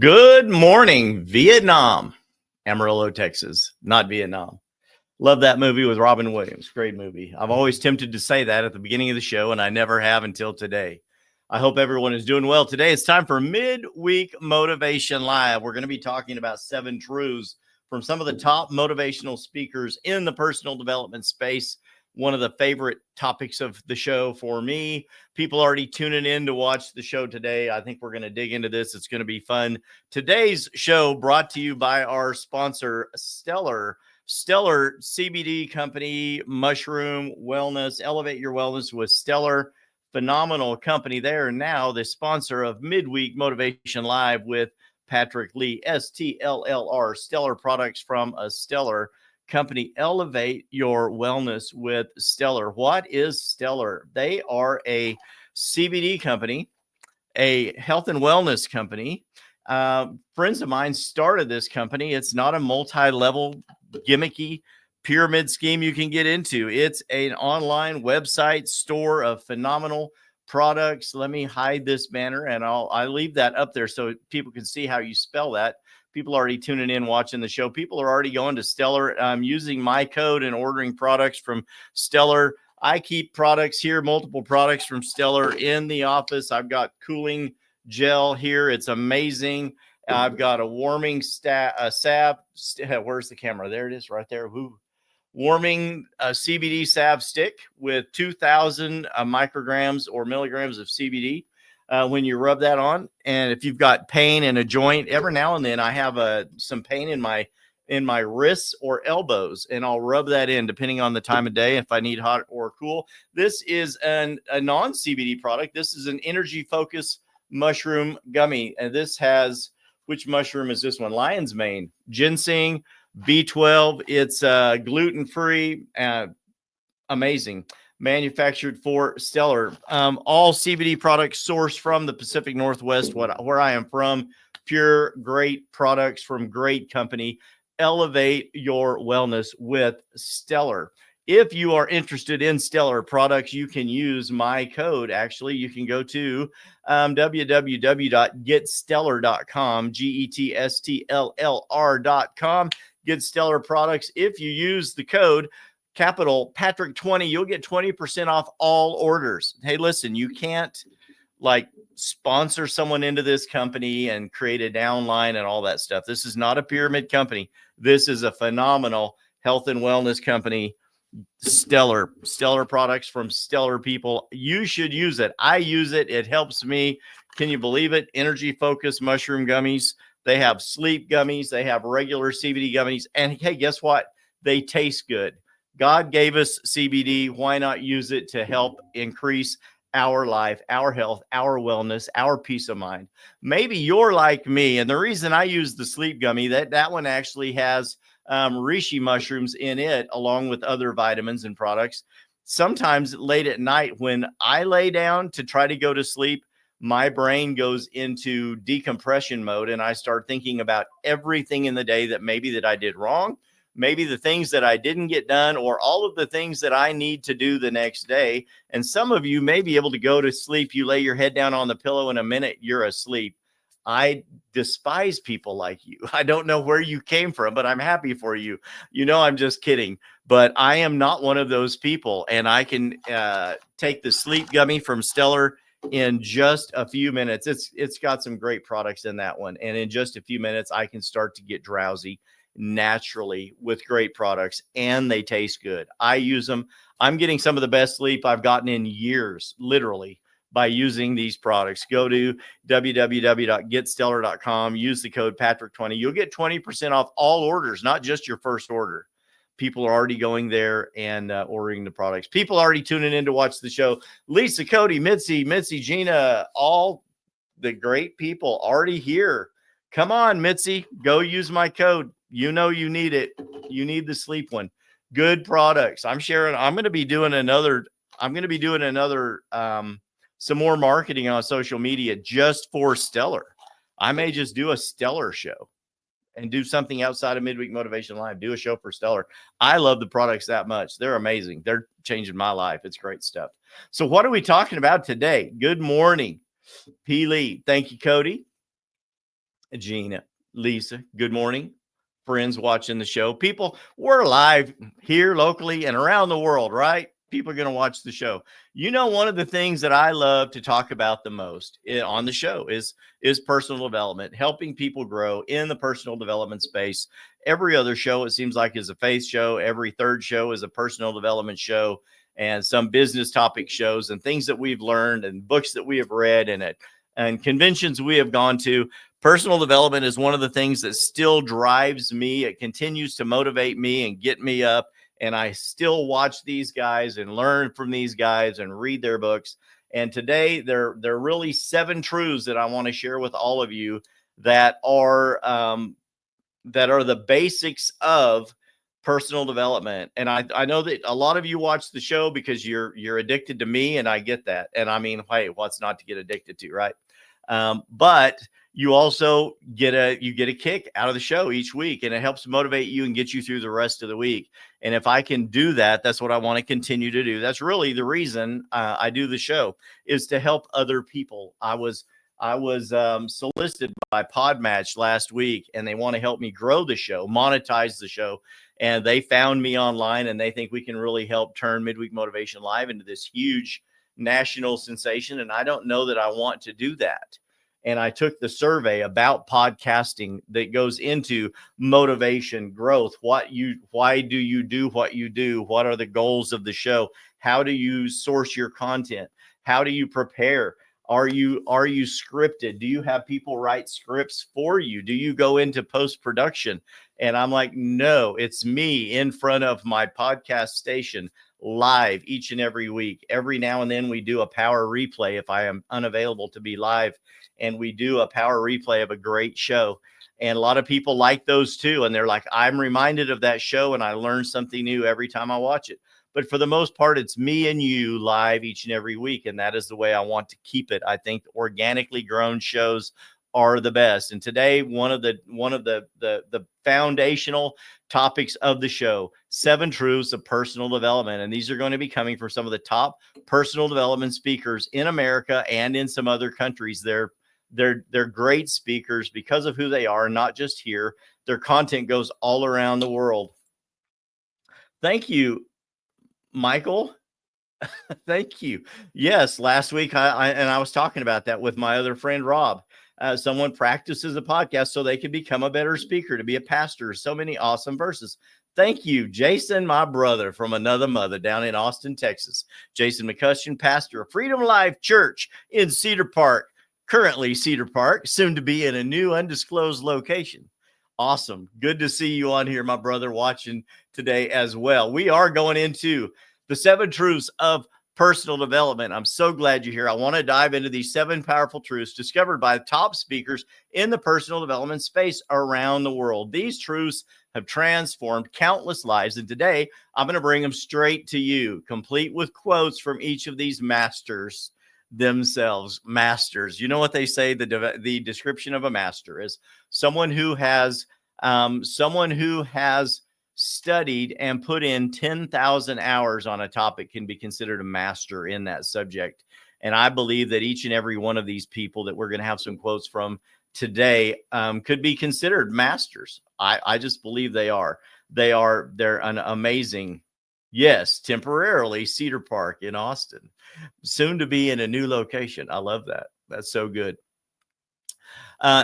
Good morning, Vietnam, Amarillo, Texas, not Vietnam. Love that movie with Robin Williams. Great movie. I'm always tempted to say that at the beginning of the show, and I never have until today. I hope everyone is doing well. Today it's time for Midweek Motivation Live. We're going to be talking about 7 truths from some of the top motivational speakers in the personal development space. One of the favorite topics of the show for me. People already tuning in to watch the show today. I think we're going to dig into this. It's going to be fun. Today's show brought to you by our sponsor, Stellar CBD company, mushroom wellness. Elevate your wellness with Stellar. Phenomenal company. They are now the sponsor of Midweek Motivation Live with Patrick Lee, STLLR, Stellar products from a Stellar company. Elevate your wellness with Stellar. What is Stellar? They are a CBD company, a health and wellness company. Friends of mine started this company. It's not a multi-level gimmicky pyramid scheme you can get into. It's an online website store of phenomenal products. Let me hide this banner and I'll leave that up there so people can see how you spell that. People are already tuning in, watching the show. People are already going to Stellar, using my code and ordering products from Stellar. I keep products here, multiple products from Stellar in the office. I've got cooling gel here. It's amazing. I've got a warming salve. Where's the camera? There it is right there. Warming CBD salve stick with 2,000 micrograms or milligrams of CBD. When you rub that on, and if you've got pain in a joint, every now and then I have some pain in my wrists or elbows, and I'll rub that in depending on the time of day if I need hot or cool. This is a non-CBD product. This is an energy focus mushroom gummy, and this has, which mushroom is this one? Lion's mane, ginseng, B12. It's gluten-free, amazing. Manufactured for Stellar. All CBD products sourced from the Pacific Northwest, where I am from. Pure, great products from great company. Elevate your wellness with Stellar. If you are interested in Stellar products, you can use my code. Actually, you can go to www.getstellar.com, GETSTLLR.com. Get Stellar products. If you use the code capital Patrick 20, you'll get 20% off all orders. Hey, listen, you can't sponsor someone into this company and create a downline and all that stuff. This is not a pyramid company. This is a phenomenal health and wellness company. Stellar products from Stellar people. You should use it. I use it. It helps me. Can you believe it? Energy focused mushroom gummies. They have sleep gummies. They have regular CBD gummies. And hey, guess what? They taste good. God gave us CBD. Why not use it to help increase our life, our health, our wellness, our peace of mind? Maybe you're like me. And the reason I use the sleep gummy, that one actually has reishi mushrooms in it, along with other vitamins and products. Sometimes late at night when I lay down to try to go to sleep, my brain goes into decompression mode and I start thinking about everything in the day that I did wrong, maybe the things that I didn't get done, or all of the things that I need to do the next day. And some of you may be able to go to sleep. You lay your head down on the pillow, in a minute, you're asleep. I despise people like you. I don't know where you came from, but I'm happy for you. I'm just kidding, but I am not one of those people. And I can take the sleep gummy from Stellar in just a few minutes. It's got some great products in that one. And in just a few minutes, I can start to get drowsy naturally with great products, and they taste good. I use them. I'm getting some of the best sleep I've gotten in years, literally, by using these products. Go to www.getstellar.com, use the code Patrick20. You'll get 20% off all orders, not just your first order. People are already going there and ordering the products. People already tuning in to watch the show. Lisa, Cody, Mitzi, Gina, all the great people already here. Come on, Mitzi, go use my code. You need it. You need the sleep one. Good products. I'm going to be doing another some more marketing on social media just for Stellar. I may just do a Stellar show and do something outside of Midweek Motivation Live. Do a show for Stellar. I love the products that much. They're amazing. They're changing my life. It's great stuff. So what are we talking about today? Good morning, P. Lee. Thank you, Cody. Gina, Lisa, good morning. Friends watching the show. People, we're live here locally and around the world, right? People are going to watch the show. You know, one of the things that I love to talk about the most on the show is personal development, helping people grow in the personal development space. Every other show, it seems like, is a faith show. Every third show is a personal development show, and some business topic shows and things that we've learned and books that we have read and conventions we have gone to. Personal development is one of the things that still drives me. It continues to motivate me and get me up. And I still watch these guys and learn from these guys and read their books. And today they're really 7 truths that I want to share with all of you that are the basics of personal development. And I know that a lot of you watch the show because you're addicted to me, and I get that. And I mean, hey, what's not to get addicted to, right? But you also get a kick out of the show each week, and it helps motivate you and get you through the rest of the week. And if I can do that, that's what I want to continue to do. That's really the reason I do the show, is to help other people. I was solicited by Podmatch last week, and they want to help me grow the show, monetize the show. And they found me online, and they think we can really help turn Midweek Motivation Live into this huge national sensation. And I don't know that I want to do that. And I took the survey about podcasting that goes into motivation, growth, why do you do what you do? What are the goals of the show? How do you source your content? How do you prepare? Are you scripted? Do you have people write scripts for you? Do you go into post-production? And I'm like, no, it's me in front of my podcast station live each and every week. Every now and then we do a power replay if I am unavailable to be live, and we do a power replay of a great show. And a lot of people like those too. And they're like, I'm reminded of that show and I learn something new every time I watch it. But for the most part, it's me and you live each and every week. And that is the way I want to keep it. I think organically grown shows are the best. And today, one of the foundational topics of the show, 7 truths of personal development. And these are going to be coming from some of the top personal development speakers in America and in some other countries. They're great speakers because of who they are, not just here. Their content goes all around the world. Thank you, Michael. Thank you. Yes, last week I was talking about that with my other friend Rob. Someone practices a podcast so they can become a better speaker, to be a pastor. So many awesome verses. Thank you, Jason, my brother from another mother down in Austin, Texas. Jason McCustion, pastor of Freedom Life Church in Cedar Park, currently Cedar Park, soon to be in a new undisclosed location. Awesome. Good to see you on here, my brother, watching today as well. We are going into the 7 truths of personal development. I'm so glad you're here. I want to dive into these 7 powerful truths discovered by top speakers in the personal development space around the world. These truths have transformed countless lives, and today I'm going to bring them straight to you, complete with quotes from each of these masters themselves. Masters. You know what they say? The description of a master is someone who has studied and put in 10,000 hours on a topic can be considered a master in that subject. And I believe that each and every one of these people that we're going to have some quotes from today could be considered masters. I just believe they are. They're an amazing, yes, temporarily Cedar Park in Austin, soon to be in a new location. I love that. That's so good.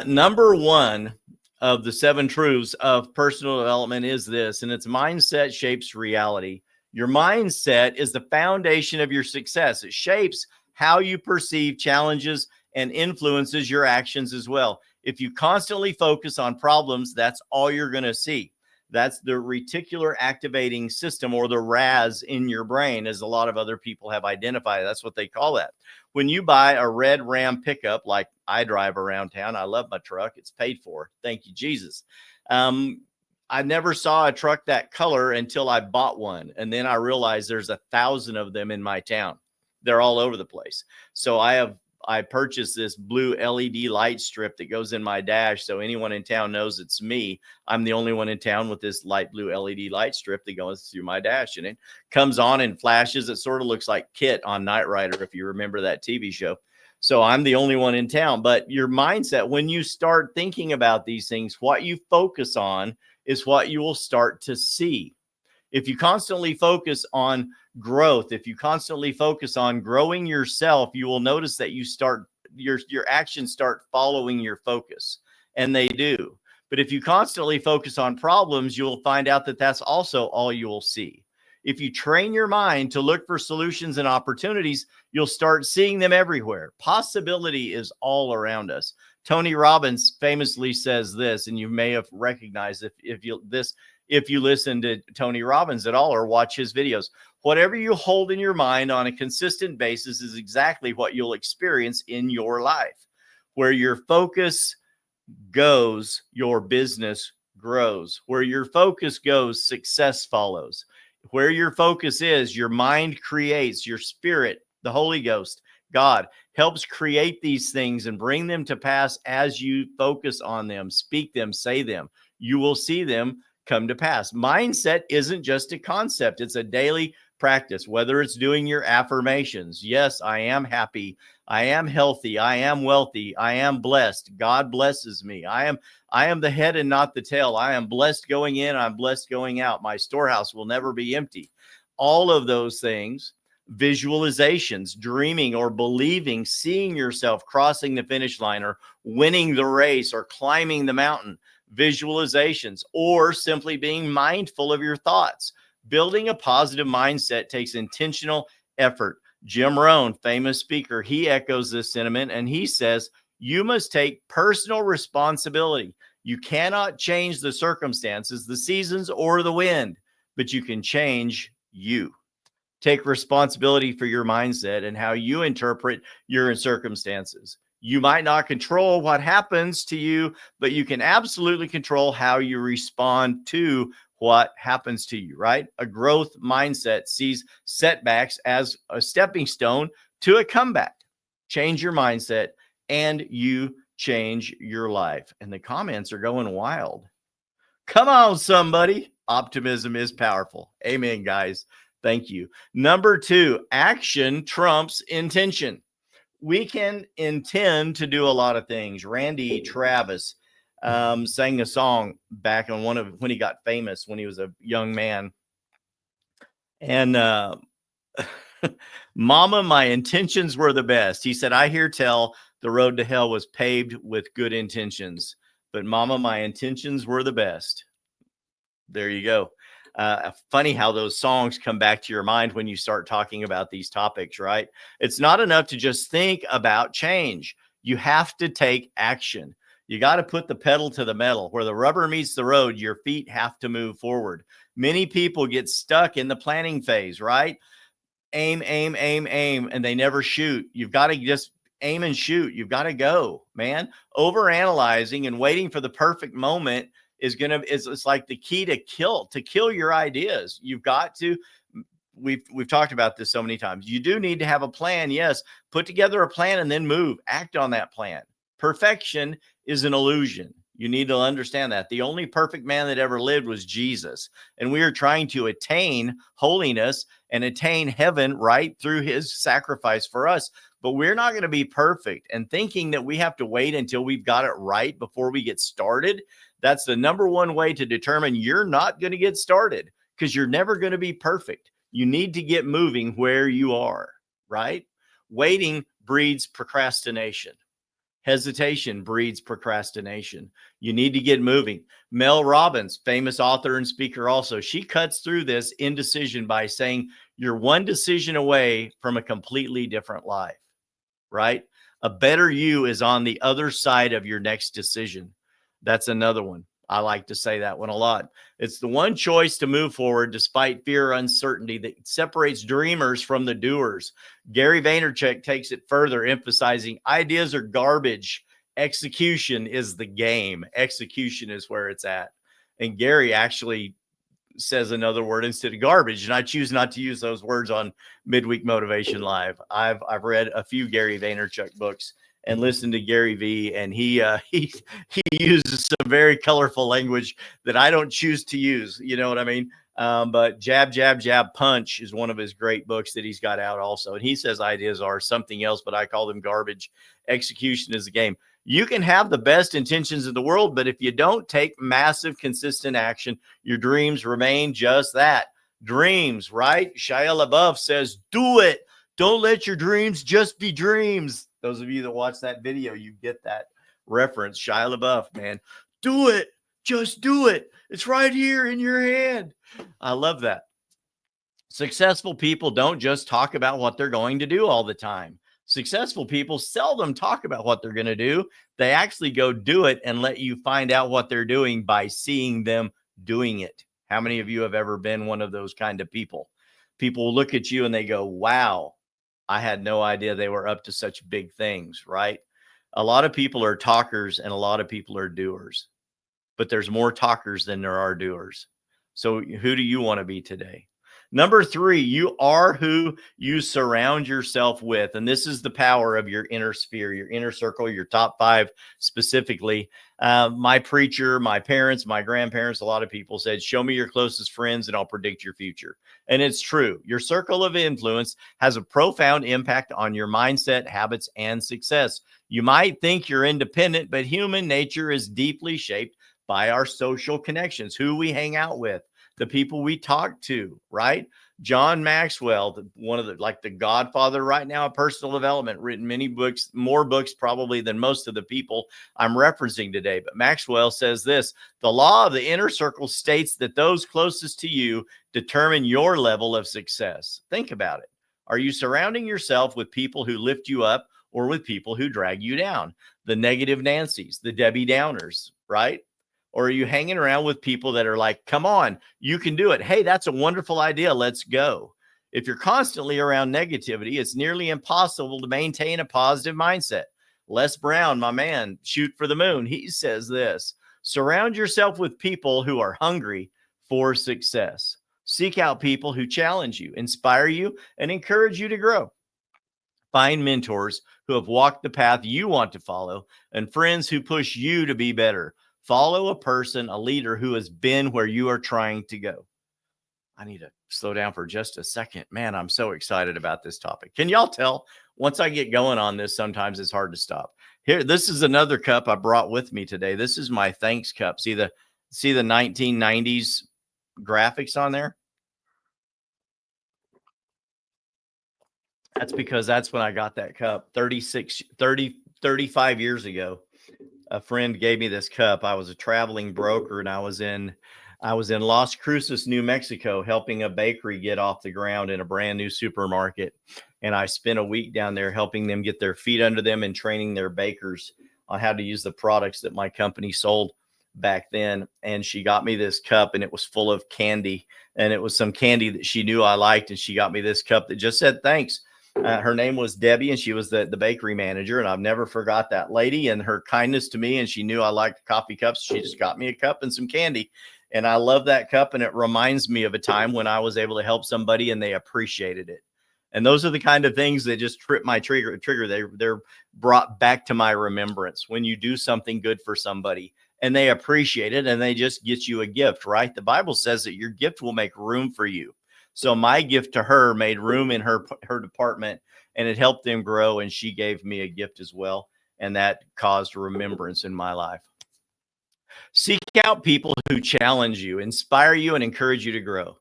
Number 1 of the 7 truths of personal development is this, and it's mindset shapes reality. Your mindset is the foundation of your success. It shapes how you perceive challenges and influences your actions as well. If you constantly focus on problems, that's all you're going to see. That's the reticular activating system, or the RAS in your brain, as a lot of other people have identified. That's what they call that. When you buy a red Ram pickup, like I drive around town, I love my truck. It's paid for. Thank you, Jesus. I never saw a truck that color until I bought one. And then I realized there's 1,000 of them in my town. They're all over the place. So I purchased this blue LED light strip that goes in my dash, so anyone in town knows it's me. I'm the only one in town with this light blue LED light strip that goes through my dash, and it comes on and flashes. It sort of looks like Kit on Knight Rider, if you remember that TV show. So I'm the only one in town. But your mindset, when you start thinking about these things, what you focus on is what you will start to see. If you constantly focus on growth, if you constantly focus on growing yourself, you will notice that your actions start following your focus, and they do. But if you constantly focus on problems, you'll find out that that's also all you will see. If you train your mind to look for solutions and opportunities, you'll start seeing them everywhere. Possibility is all around us. Tony Robbins famously says this, and you may have recognized if you listen to Tony Robbins at all or watch his videos. Whatever you hold in your mind on a consistent basis is exactly what you'll experience in your life. Where your focus goes, your business grows. Where your focus goes, success follows. Where your focus is, your mind creates, your spirit, the Holy Ghost, God, helps create these things and bring them to pass as you focus on them, speak them, say them. You will see them come to pass. Mindset isn't just a concept, it's a daily practice, whether it's doing your affirmations. Yes, I am happy. I am healthy. I am wealthy. I am blessed. God blesses me. I am the head and not the tail. I am blessed going in. I'm blessed going out. My storehouse will never be empty. All of those things, visualizations, dreaming or believing, seeing yourself crossing the finish line or winning the race or climbing the mountain, visualizations, or simply being mindful of your thoughts. Building a positive mindset takes intentional effort. Jim Rohn, famous speaker, he echoes this sentiment and he says, you must take personal responsibility. You cannot change the circumstances, the seasons, or the wind, but you can change you. Take responsibility for your mindset and how you interpret your circumstances. You might not control what happens to you, but you can absolutely control how you respond to what happens to you, right? A growth mindset sees setbacks as a stepping stone to a comeback. Change your mindset and you change your life. And the comments are going wild. Come on, somebody. Optimism is powerful. Amen, guys. Thank you. Number 2, action trumps intention. We can intend to do a lot of things. Randy Travis sang a song back on when he got famous when he was a young man. And Mama, my intentions were the best. He said, I hear tell the road to hell was paved with good intentions, but Mama, my intentions were the best. There you go. Funny how those songs come back to your mind when you start talking about these topics, right? It's not enough to just think about change. You have to take action. You got to put the pedal to the metal. Where the rubber meets the road, your feet have to move forward. Many people get stuck in the planning phase, right? Aim, aim, aim, aim, and they never shoot. You've got to just aim and shoot. You've got to go, man. Overanalyzing and waiting for the perfect moment it's like the key to kill your ideas. You've got to, we've talked about this so many times. You do need to have a plan. Yes. Put together a plan and then move, act on that plan. Perfection is an illusion. You need to understand that. The only perfect man that ever lived was Jesus. And we are trying to attain holiness and attain heaven right through his sacrifice for us. But we're not going to be perfect. And thinking that we have to wait until we've got it right before we get started, that's the number one way to determine you're not going to get started, because you're never going to be perfect. You need to get moving where you are, right? Waiting breeds procrastination. Hesitation breeds procrastination. You need to get moving. Mel Robbins, famous author and speaker also, she cuts through this indecision by saying you're one decision away from a completely different life, right? A better you is on the other side of your next decision. That's another one. I like to say that one a lot. It's the one choice to move forward despite fear or uncertainty that separates dreamers from the doers. Gary Vaynerchuk takes it further, emphasizing ideas are garbage. Execution is the game. Execution is where it's at. And Gary actually says another word instead of garbage, and I choose not to use those words on Midweek Motivation Live. I've read a few Gary Vaynerchuk books and listened to Gary V, and he uses some very colorful language that I don't choose to use. You know what I mean? But Jab, Jab, Jab, Punch is one of his great books that he's got out also. And he says ideas are something else, but I call them garbage. Execution is the game. You can have the best intentions in the world, but if you don't take massive, consistent action, your dreams remain just that. Dreams, right? Shia LaBeouf says, do it. Don't let your dreams just be dreams. Those of you that watch that video, you get that reference. Shia LaBeouf, man. Do it. Just do it. It's right here in your hand. I love that. Successful people don't just talk about what they're going to do all the time. Successful people seldom talk about what they're going to do. They actually go do it and let you find out what they're doing by seeing them doing it. How many of you have ever been one of those kind of people? People look at you and they go, wow, I had no idea they were up to such big things, right? A lot of people are talkers and a lot of people are doers, but there's more talkers than there are doers. So who do you want to be today? Number 3, you are who you surround yourself with. And this is the power of your inner sphere, your inner circle, your top 5 specifically. My preacher, my parents, my grandparents, a lot of people said, show me your closest friends and I'll predict your future. And it's true. Your circle of influence has a profound impact on your mindset, habits, and success. You might think you're independent, but human nature is deeply shaped by our social connections, who we hang out with, the people we talk to, right? John Maxwell, one of the godfather right now of personal development, written many books, more books probably than most of the people I'm referencing today. But Maxwell says this: the law of the inner circle states that those closest to you determine your level of success. Think about it. Are you surrounding yourself with people who lift you up or with people who drag you down? The negative Nancys, the Debbie Downers, right? Or are you hanging around with people that are like, come on, you can do it. Hey, that's a wonderful idea. Let's go. If you're constantly around negativity, it's nearly impossible to maintain a positive mindset. Les Brown, my man, shoot for the moon. He says this: surround yourself with people who are hungry for success. Seek out people who challenge you, inspire you, and encourage you to grow. Find mentors who have walked the path you want to follow and friends who push you to be better. Follow a person, a leader who has been where you are trying to go. I need to slow down for just a second. Man, I'm so excited about this topic. Can y'all tell? Once I get going on this, sometimes it's hard to stop. Here, this is another cup I brought with me today. This is my thanks cup. See the 1990s graphics on there? That's because that's when I got that cup 35 years ago. A friend gave me this cup. I was a traveling broker and I was in Las Cruces, New Mexico, helping a bakery get off the ground in a brand new supermarket. And I spent a week down there helping them get their feet under them and training their bakers on how to use the products that my company sold back then. And she got me this cup and it was full of candy. And it was some candy that she knew I liked. And she got me this cup that just said thanks. Her name was Debbie, and she was the bakery manager. And I've never forgot that lady and her kindness to me. And she knew I liked coffee cups. She just got me a cup and some candy. And I love that cup. And it reminds me of a time when I was able to help somebody and they appreciated it. And those are the kind of things that just trip my trigger. They're brought back to my remembrance when you do something good for somebody and they appreciate it and they just get you a gift, right? The Bible says that your gift will make room for you. So my gift to her made room in her department and it helped them grow. And she gave me a gift as well. And that caused remembrance in my life. Seek out people who challenge you, inspire you, and encourage you to grow.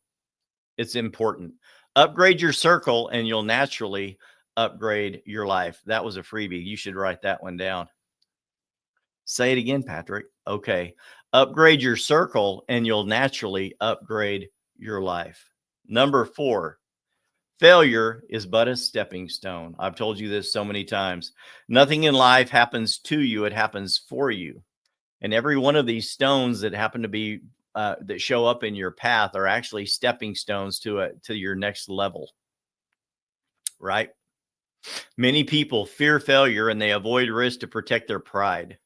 It's important. Upgrade your circle and you'll naturally upgrade your life. That was a freebie. You should write that one down. Say it again, Patrick. Okay. Upgrade your circle and you'll naturally upgrade your life. Number 4, failure is but a stepping stone. I've told you this so many times. Nothing in life happens to you. It happens for you. And every one of these stones that happen to be that show up in your path are actually stepping stones to your next level, right? Many people fear failure and they avoid risk to protect their pride.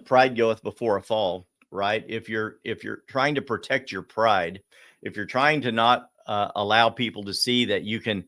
Pride goeth before a fall, right? If you're trying to protect your pride, if you're trying to not allow people to see that you can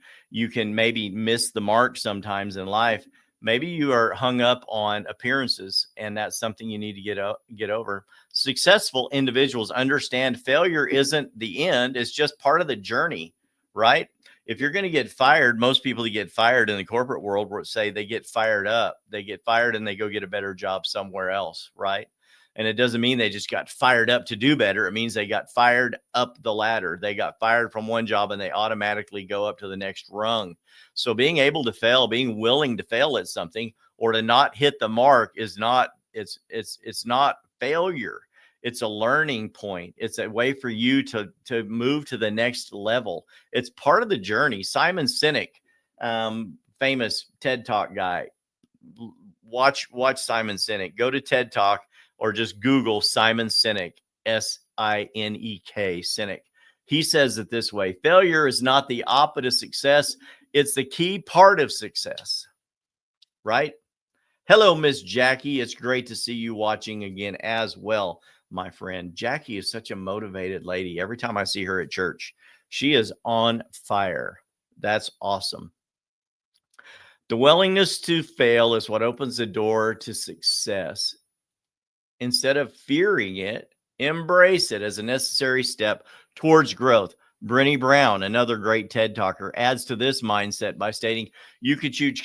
maybe miss the mark sometimes in life, Maybe you are hung up on appearances, and that's something you need to get over. Successful individuals understand failure isn't the end, it's just part of the journey, right? If you're going to get fired, most people that get fired in the corporate world will say they get fired up. They get fired and they go get a better job somewhere else, right? And it doesn't mean they just got fired up to do better. It means they got fired up the ladder. They got fired from one job and they automatically go up to the next rung. So being able to fail, being willing to fail at something or to not hit the mark is not, it's not failure. It's a learning point. It's a way for you to move to the next level. It's part of the journey. Simon Sinek, famous TED Talk guy. Watch Simon Sinek. Go to TED Talk or just Google Simon Sinek, Sinek, Sinek. He says it this way: failure is not the opposite of success. It's the key part of success, right? Hello, Miss Jackie. It's great to see you watching again as well, my friend. Jackie is such a motivated lady. Every time I see her at church, she is on fire. That's awesome. The willingness to fail is what opens the door to success. Instead of fearing it, embrace it as a necessary step towards growth. Brené Brown, another great TED talker, adds to this mindset by stating, you can choose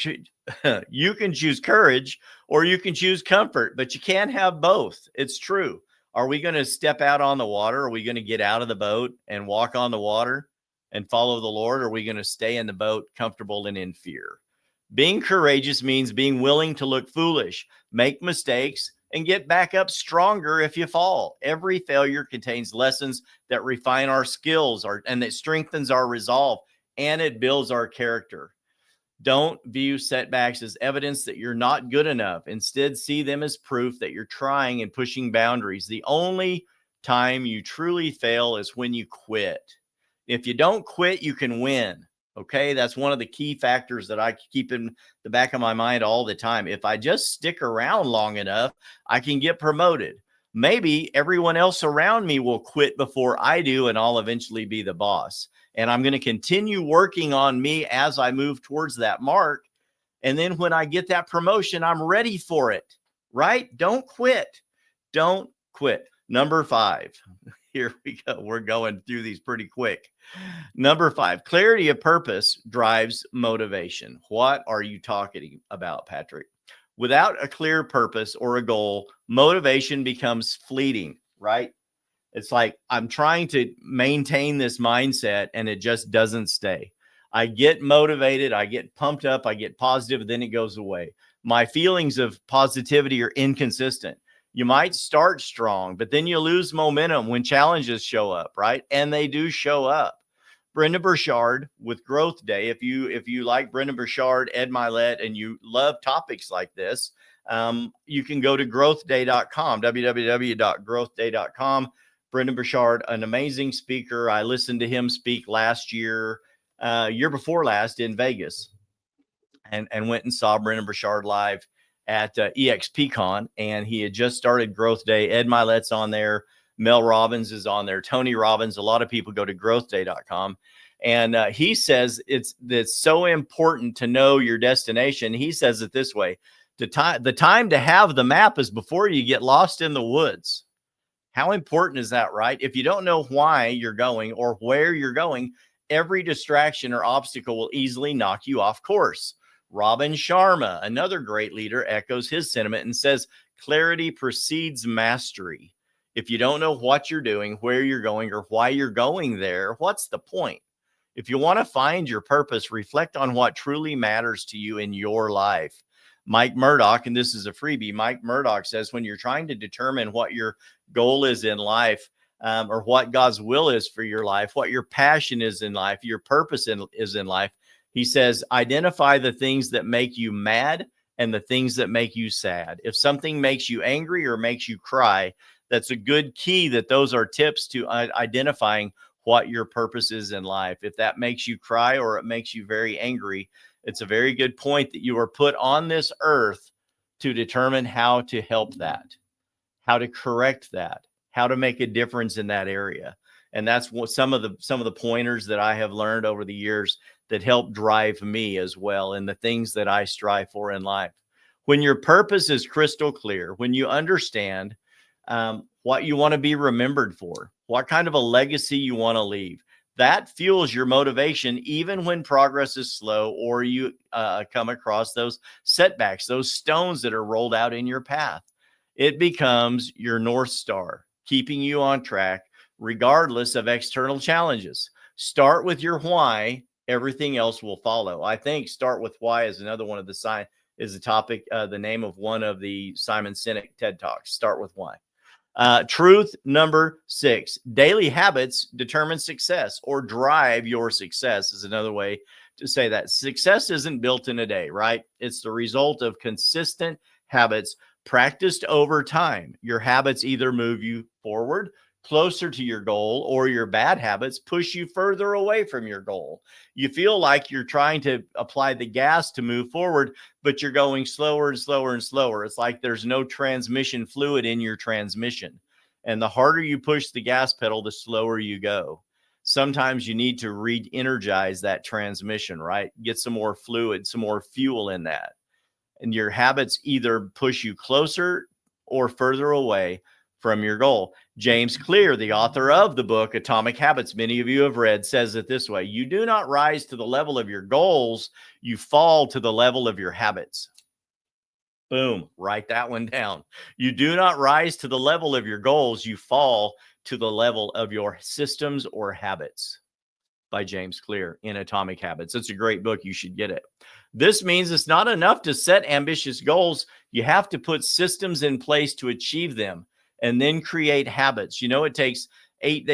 courage or you can choose comfort, but you can't have both. It's true. Are we going to step out on the water? Are we going to get out of the boat and walk on the water and follow the Lord? Or are we going to stay in the boat comfortable and in fear? Being courageous means being willing to look foolish, make mistakes, and get back up stronger if you fall. Every failure contains lessons that refine our skills and that strengthens our resolve, and it builds our character. Don't view setbacks as evidence that you're not good enough. Instead, see them as proof that you're trying and pushing boundaries. The only time you truly fail is when you quit. If you don't quit, you can win. Okay, that's one of the key factors that I keep in the back of my mind all the time. If I just stick around long enough, I can get promoted. Maybe everyone else around me will quit before I do, and I'll eventually be the boss. And I'm going to continue working on me as I move towards that mark. And then when I get that promotion, I'm ready for it, right? Don't quit. Don't quit. Number 5. Here we go. We're going through these pretty quick. Number 5, clarity of purpose drives motivation. What are you talking about, Patrick? Without a clear purpose or a goal, motivation becomes fleeting, right? It's like I'm trying to maintain this mindset and it just doesn't stay. I get motivated, I get pumped up, I get positive, then it goes away. My feelings of positivity are inconsistent. You might start strong, but then you lose momentum when challenges show up, right? And they do show up. Brenda Burchard with Growth Day. If you like Brenda Burchard, Ed Milet, and you love topics like this, you can go to growthday.com, www.growthday.com. Brendan Burchard, an amazing speaker. I listened to him speak last year, year before last in Vegas, and went and saw Brendan Burchard live at EXPCon, and he had just started Growth Day. Ed Milet's on there. Mel Robbins is on there. Tony Robbins. A lot of people go to growthday.com. And he says it's so important to know your destination. He says it this way: the time to have the map is before you get lost in the woods. How important is that, right? If you don't know why you're going or where you're going, every distraction or obstacle will easily knock you off course. Robin Sharma, another great leader, echoes his sentiment and says, clarity precedes mastery. If you don't know what you're doing, where you're going, or why you're going there, what's the point? If you want to find your purpose, reflect on what truly matters to you in your life. Mike Murdoch, and this is a freebie, Mike Murdoch says, when you're trying to determine what your goal is in life, or what God's will is for your life, what your passion is in life, your purpose is in life, he says, identify the things that make you mad and the things that make you sad. If something makes you angry or makes you cry, that's a good key that those are tips to identifying what your purpose is in life. If that makes you cry or it makes you very angry, it's a very good point that you are put on this earth to determine how to help that, how to correct that, how to make a difference in that area. And that's what some of the pointers that I have learned over the years that help drive me as well in the things that I strive for in life. When your purpose is crystal clear, when you understand what you want to be remembered for, what kind of a legacy you want to leave, that fuels your motivation, even when progress is slow or you come across those setbacks, those stones that are rolled out in your path. It becomes your North Star, keeping you on track regardless of external challenges. Start with your why, everything else will follow. I think start with why is another one of the is the topic, the name of one of the Simon Sinek TED Talks. Start with why. Truth number 6, daily habits determine success or drive your success is another way to say that. Success isn't built in a day, right? It's the result of consistent habits practiced over time. Your habits either move you forward, closer to your goal, or your bad habits push you further away from your goal. You feel like you're trying to apply the gas to move forward, but you're going slower and slower and slower. It's like there's no transmission fluid in your transmission. And the harder you push the gas pedal, the slower you go. Sometimes you need to re-energize that transmission, right? Get some more fluid, some more fuel in that. And your habits either push you closer or further away from your goal. James Clear, the author of the book Atomic Habits, many of you have read, says it this way: you do not rise to the level of your goals, you fall to the level of your habits. Boom, write that one down. You do not rise to the level of your goals, you fall to the level of your systems or habits. By James Clear in Atomic Habits. It's a great book. You should get it. This means it's not enough to set ambitious goals. You have to put systems in place to achieve them and then create habits. You know, they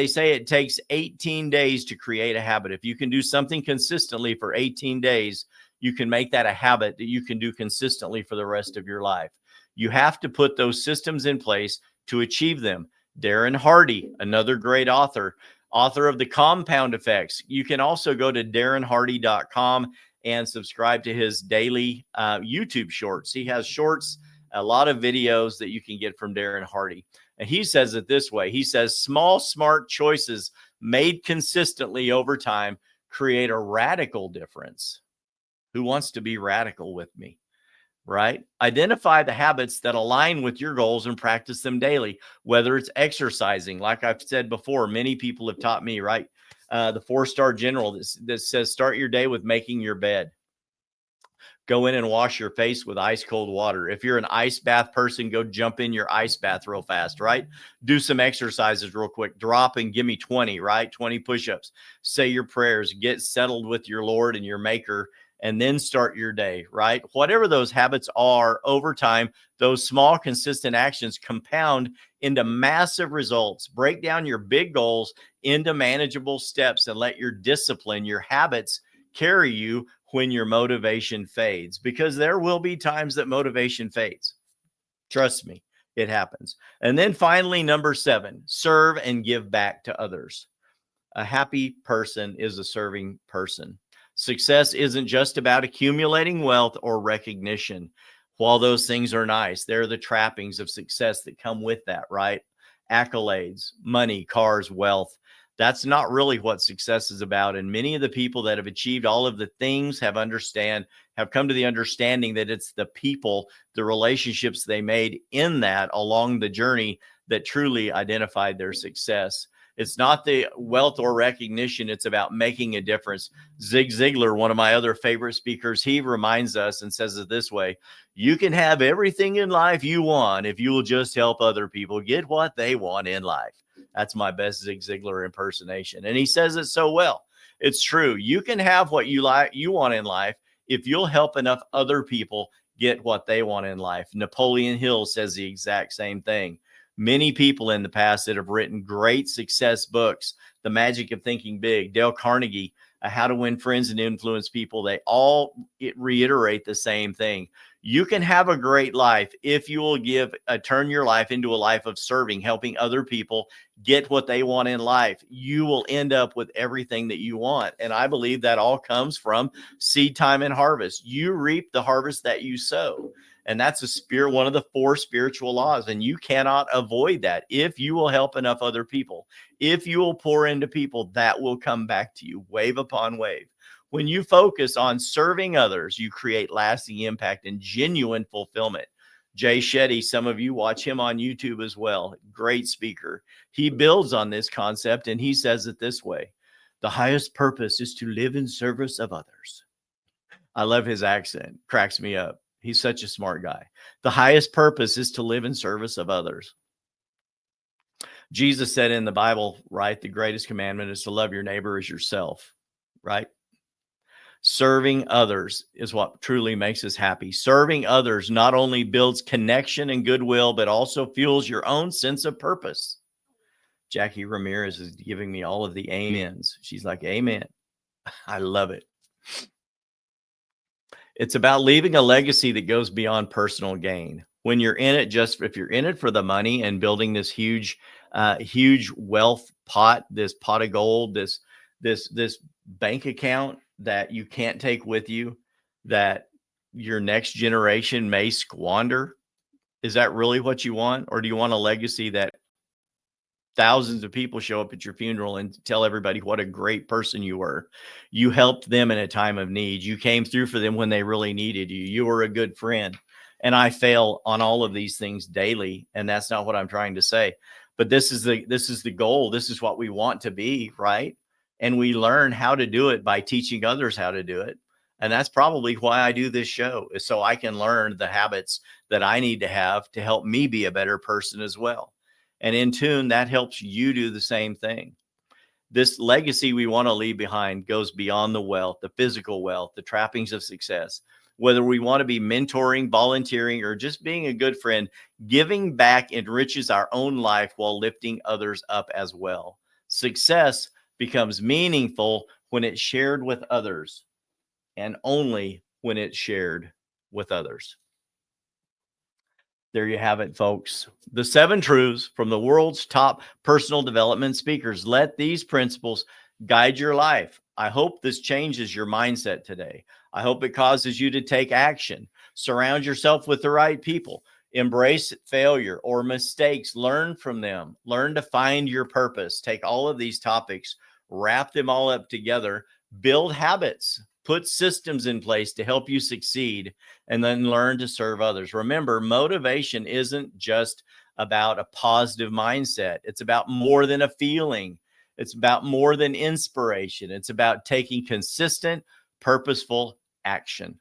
say it takes 18 days to create a habit. If you can do something consistently for 18 days, you can make that a habit that you can do consistently for the rest of your life. You have to put those systems in place to achieve them. Darren Hardy, another great author of the Compound Effects. You can also go to darrenhardy.com and subscribe to his daily YouTube shorts. He has shorts, a lot of videos that you can get from Darren Hardy. And he says it this way. He says, small, smart choices made consistently over time create a radical difference. Who wants to be radical with me? Right? Identify the habits that align with your goals and practice them daily, whether it's exercising. Like I've said before, many people have taught me, right? The 4-star general that says, start your day with making your bed. Go in and wash your face with ice cold water. If you're an ice bath person, go jump in your ice bath real fast, right? Do some exercises real quick. Drop and give me 20, right? 20 push-ups. Say your prayers. Get settled with your Lord and your Maker, and then start your day, right? Whatever those habits are over time, those small, consistent actions compound into massive results. Break down your big goals into manageable steps and let your discipline, your habits, carry you when your motivation fades, because there will be times that motivation fades. Trust me, it happens. And then finally, number 7, serve and give back to others. A happy person is a serving person. Success isn't just about accumulating wealth or recognition. While those things are nice, they're the trappings of success that come with that, right? Accolades, money, cars, wealth. That's not really what success is about. And many of the people that have achieved all of the things have come to the understanding that it's the people, the relationships they made in that along the journey that truly identified their success. It's not the wealth or recognition. It's about making a difference. Zig Ziglar, one of my other favorite speakers, he reminds us and says it this way: you can have everything in life you want if you will just help other people get what they want in life. That's my best Zig Ziglar impersonation. And he says it so well. It's true. You can have what you want in life if you'll help enough other people get what they want in life. Napoleon Hill says the exact same thing. Many people in the past that have written great success books, The Magic of Thinking Big, Dale Carnegie, How to Win Friends and Influence People, they all reiterate the same thing. You can have a great life if you will turn your life into a life of serving, helping other people get what they want in life. You will end up with everything that you want. And I believe that all comes from seed time and harvest. You reap the harvest that you sow. And that's one of the 4 spiritual laws. And you cannot avoid that. If you will help enough other people, if you will pour into people, that will come back to you wave upon wave. When you focus on serving others, you create lasting impact and genuine fulfillment. Jay Shetty, some of you watch him on YouTube as well. Great speaker. He builds on this concept and he says it this way: the highest purpose is to live in service of others. I love his accent. Cracks me up. He's such a smart guy. The highest purpose is to live in service of others. Jesus said in the Bible, right, the greatest commandment is to love your neighbor as yourself, right? Serving others is what truly makes us happy. Serving others not only builds connection and goodwill, but also fuels your own sense of purpose. Jackie Ramirez is giving me all of the amens. She's like, amen. I love it. It's about leaving a legacy that goes beyond personal gain. When you're in it, if you're in it for the money and building this huge wealth pot, this pot of gold, this bank account that you can't take with you, that your next generation may squander, is that really what you want? Or do you want a legacy that thousands of people show up at your funeral and tell everybody what a great person you were? You helped them in a time of need. You came through for them when they really needed you. You were a good friend. And I fail on all of these things daily. And that's not what I'm trying to say. But this is the goal. This is what we want to be, right? And we learn how to do it by teaching others how to do it. And that's probably why I do this show, is so I can learn the habits that I need to have to help me be a better person as well. And in tune, that helps you do the same thing. This legacy we want to leave behind goes beyond the wealth, the physical wealth, the trappings of success. Whether we want to be mentoring, volunteering, or just being a good friend, giving back enriches our own life while lifting others up as well. Success becomes meaningful when it's shared with others, and only when it's shared with others. There you have it, folks. The 7 truths from the world's top personal development speakers. Let these principles guide your life. I hope this changes your mindset today. I hope it causes you to take action. Surround yourself with the right people. Embrace failure or mistakes. Learn from them. Learn to find your purpose. Take all of these topics, wrap them all up together, build habits, put systems in place to help you succeed, and then learn to serve others. Remember, motivation isn't just about a positive mindset. It's about more than a feeling. It's about more than inspiration. It's about taking consistent, purposeful action.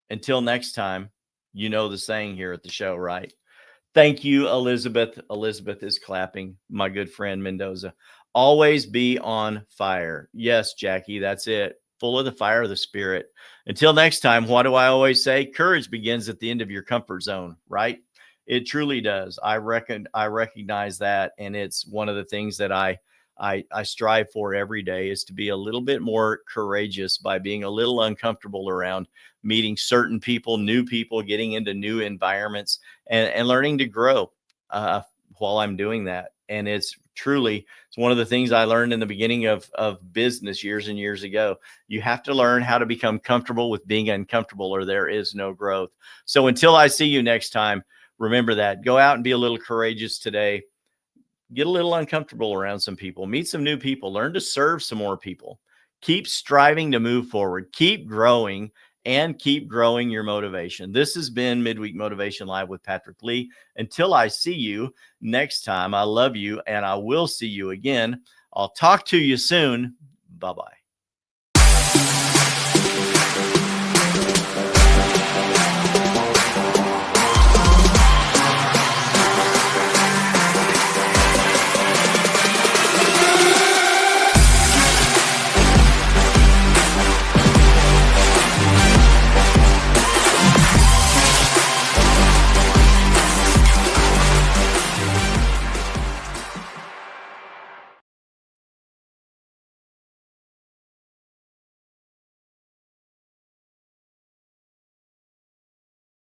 Until next time, you know the saying here at the show, right? Thank you, Elizabeth. Elizabeth is clapping, my good friend Mendoza. Always be on fire. Yes, Jackie, that's it. Full of the fire of the Spirit. Until next time, what do I always say? Courage begins at the end of your comfort zone, right? It truly does. I recognize that, and it's one of the things that I strive for every day, is to be a little bit more courageous by being a little uncomfortable around meeting certain people, new people, getting into new environments, and learning to grow while I'm doing that. And it's one of the things I learned in the beginning of business years and years ago. You have to learn how to become comfortable with being uncomfortable, or there is no growth. So until I see you next time, remember that. Go out and be a little courageous today. Get a little uncomfortable around some people, meet some new people, learn to serve some more people. Keep striving to move forward, keep growing, and keep growing your motivation. This has been Midweek Motivation Live with Patrick Lee. Until I see you next time, I love you, and I will see you again. I'll talk to you soon. Bye-bye.